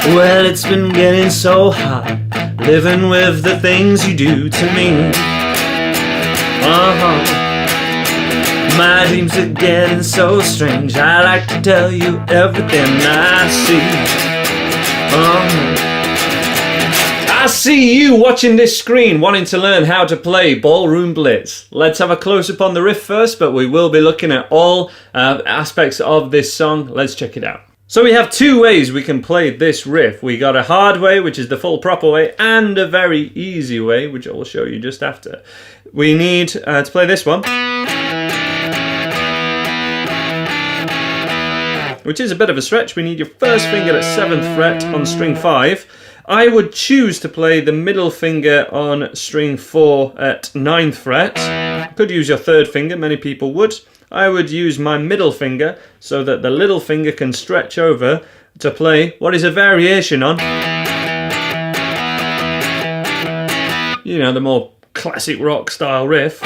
Well, it's been getting so hot, living with the things you do to me. My dreams are getting so strange. I like to tell you everything I see. I see you watching this screen wanting to learn how to play Ballroom Blitz. Let's have a close-up on the riff first, but we will be looking at all aspects of this song. Let's check it out. So we have two ways we can play this riff. We got a hard way, which is the full proper way, and a very easy way, which I will show you just after. We need to play this one, which is a bit of a stretch. We need your first finger at 7th fret on string 5. I would choose to play the middle finger on string 4 at 9th fret. You could use your 3rd finger, many people would. I would use my middle finger so that the little finger can stretch over to play what is a variation on, you know, the more classic rock style riff.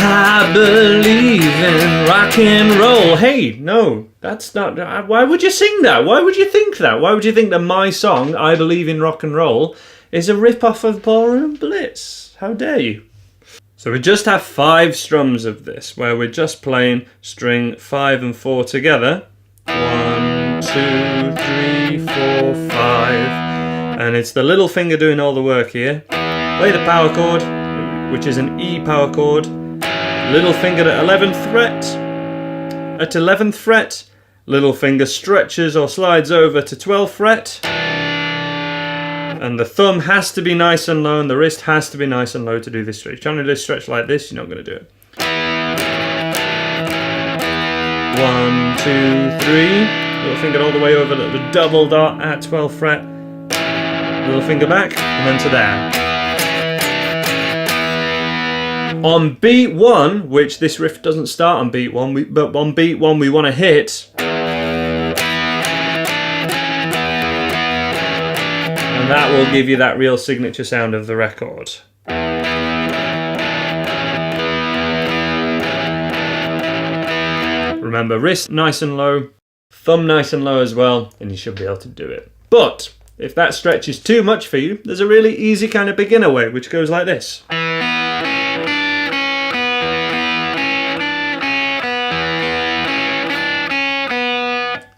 I believe in rock and roll. Hey, no, that's not... Why would you sing that? Why would you think that? Why would you think that my song, I Believe in Rock and Roll, is a rip-off of Ballroom Blitz? How dare you? So we just have 5 strums of this, where we're just playing string 5 and 4 together. 1, 2, 3, 4, 5. And it's the little finger doing all the work here. Play the power chord, which is an E power chord. Little finger at 11th fret. At 11th fret, little finger stretches or slides over to 12th fret. And the thumb has to be nice and low, and the wrist has to be nice and low to do this stretch. If you're trying to do a stretch like this, you're not going to do it. 1, 2, 3. Little finger all the way over the double dot at 12th fret. Little finger back, and then to there. On beat 1, which this riff doesn't start on beat 1, but on beat 1 we want to hit. And that will give you that real signature sound of the record. Remember, wrist nice and low, thumb nice and low as well, and you should be able to do it. But if that stretch is too much for you, there's a really easy kind of beginner way, which goes like this.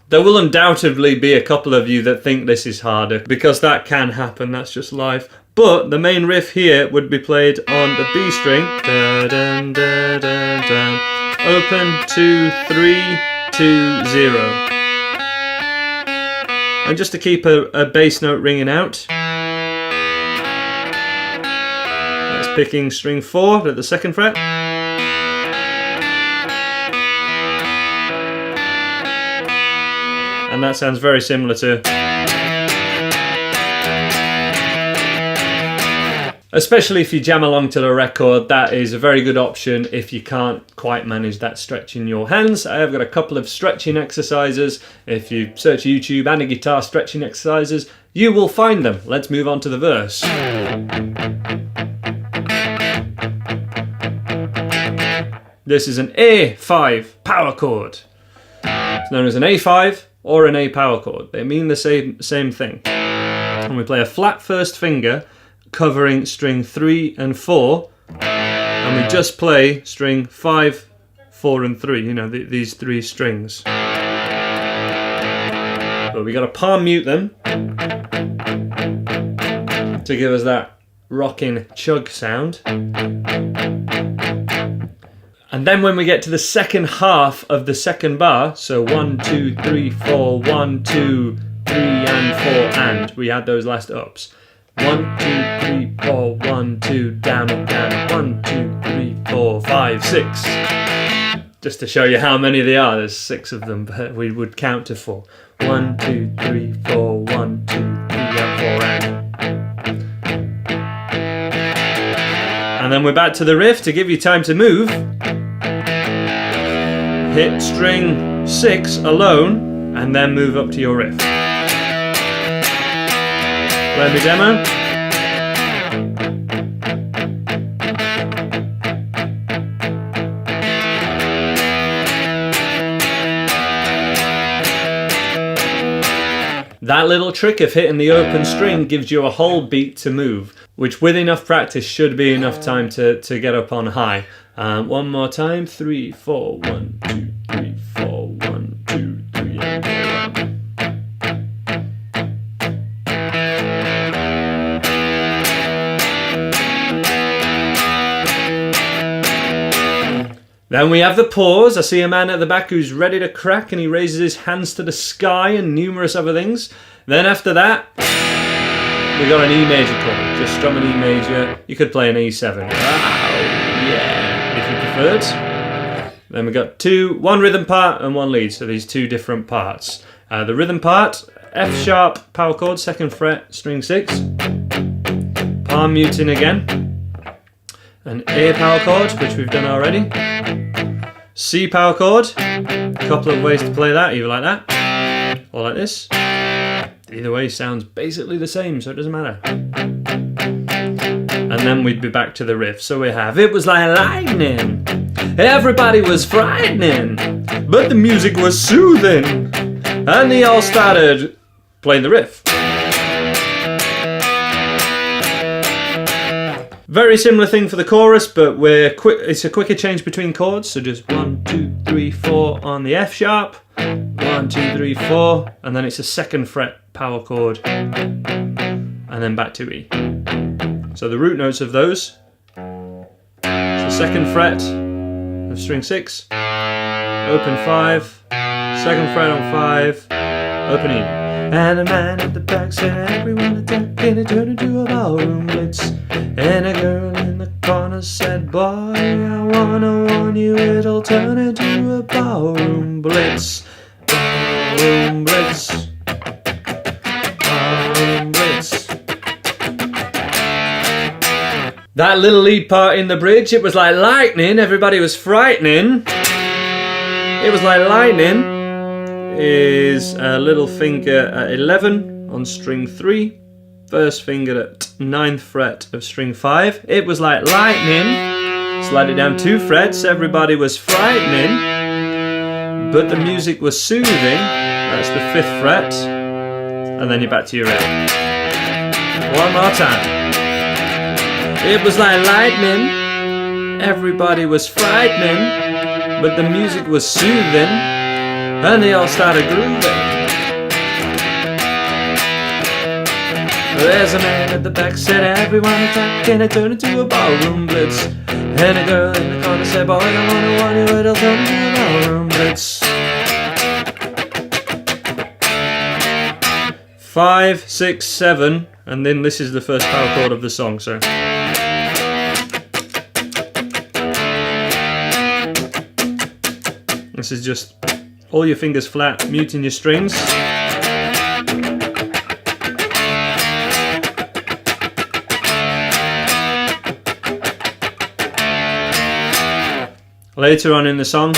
There will undoubtedly be a couple of you that think this is harder, because that can happen, that's just life. But the main riff here would be played on the B string. Da, dun, da, dun, dun. Open, 2, 3, 2, 0. And just to keep a bass note ringing out, that's picking string 4 at the 2nd fret. And that sounds very similar to... Especially if you jam along to the record, that is a very good option if you can't quite manage that stretch in your hands. I have got a couple of stretching exercises. If you search YouTube and a guitar stretching exercises, you will find them. Let's move on to the verse. This is an A5 power chord. It's known as an A5 or an A power chord. They mean the same thing. And we play a flat first finger covering string 3 and 4, and we just play string 5, 4 and 3, you know, these 3 strings. But we got to palm mute them to give us that rocking chug sound. And then when we get to the second half of the second bar, so 1, 2, 3, 4, 1, 2, 3 and 4, and we add those last ups. 1, 2, 3, 4, 1, 2, down and down, 1, 2, 3, 4, 5, 6. Just to show you how many there are, there's 6 of them, but we would count to 4. 1, 2, 3, 4, 1, 2, 3 and 4 and then we're back to the riff to give you time to move. Hit string 6 alone, and then move up to your riff. Let me demo. That little trick of hitting the open string gives you a whole beat to move, which with enough practice should be enough time to get up on high. One more time, 3, 4, 1, 2, 3, 4, 1, 2, 3, and go. Then we have the pause. I see a man at the back who's ready to crack, and he raises his hands to the sky and numerous other things. Then after that, we got an E major chord. Just strum an E major. You could play an E7. Oh, yeah, if you preferred. Then we got one rhythm part and one lead. So these two different parts. The rhythm part, F sharp power chord, 2nd fret, string 6. Palm muting again. An A power chord, which we've done already. C power chord. A couple of ways to play that, either like that or like this. Either way sounds basically the same, so it doesn't matter. And then we'd be back to the riff. So we have, it was like lightning, everybody was frightening, but the music was soothing, and they all started playing the riff. Very similar thing for the chorus, but it's a quicker change between chords. So just 1, 2, 3, 4 on the F sharp, 1, 2, 3, 4, and then it's a 2nd fret power chord, and then back to E. So the root notes of those: so 2nd fret of string 6, open 5, 2nd fret on 5, open E. And a man at the back said, everyone attacking it turned into a ballroom blitz. And a girl in the corner said, boy, I wanna warn you, it'll turn into a ballroom blitz. Ballroom blitz. Ballroom blitz. That little lead part in the bridge, it was like lightning, everybody was frightening. It was like lightning is a little finger at 11 on string 3, 1st finger at 9th fret of string 5. It was like lightning, slide it down 2 frets, everybody was frightening, but the music was soothing. That's the 5th fret, and then you're back to your A. One more time. It was like lightning, everybody was frightening, but the music was soothing, and they all started grooving. There's a man at the back said, everyone attacking it turned into a ballroom blitz. And a girl in the corner said, boy, I wanna warn you, it'll turn into a ballroom blitz. 5, 6, 7, and then this is the first power chord of the song. So this is just all your fingers flat, muting your strings. Later on in the song,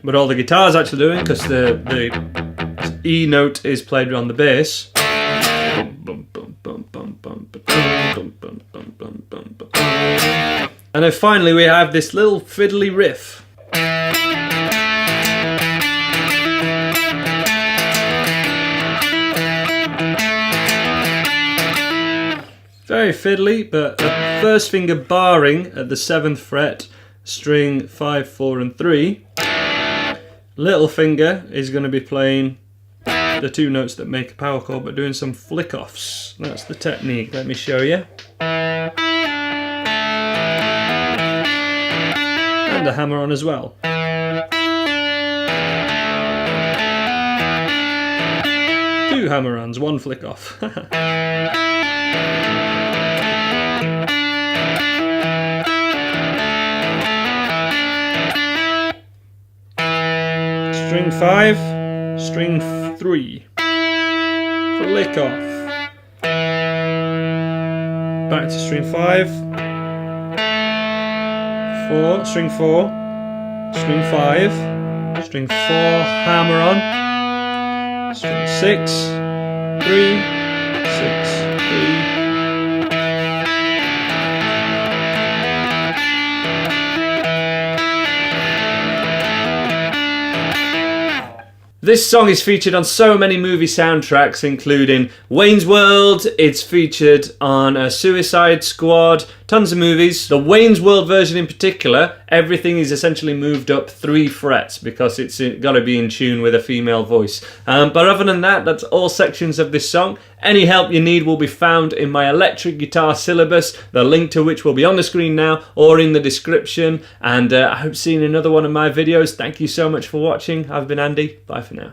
but all the guitar's actually doing, because the E note is played on the bass. And then finally we have this little fiddly riff. Very fiddly, but a 1st finger barring at the 7th fret, string 5, 4 and 3. Little finger is going to be playing the 2 notes that make a power chord, but doing some flick offs. That's the technique. Let me show you. And a hammer on as well. Two hammer-ons, one flick off. String 5, string 3, flick off. Back to string 5, 4, string 4, string 5, string 4, hammer on, string 6, 3, 6, 3. This song is featured on so many movie soundtracks, including Wayne's World. It's featured on Suicide Squad, tons of movies. The Wayne's World version in particular, everything is essentially moved up 3 frets because it's got to be in tune with a female voice. But other than that, that's all sections of this song. Any help you need will be found in my electric guitar syllabus, the link to which will be on the screen now or in the description. And I hope to see you in another one of my videos. Thank you so much for watching. I've been Andy. Bye for now.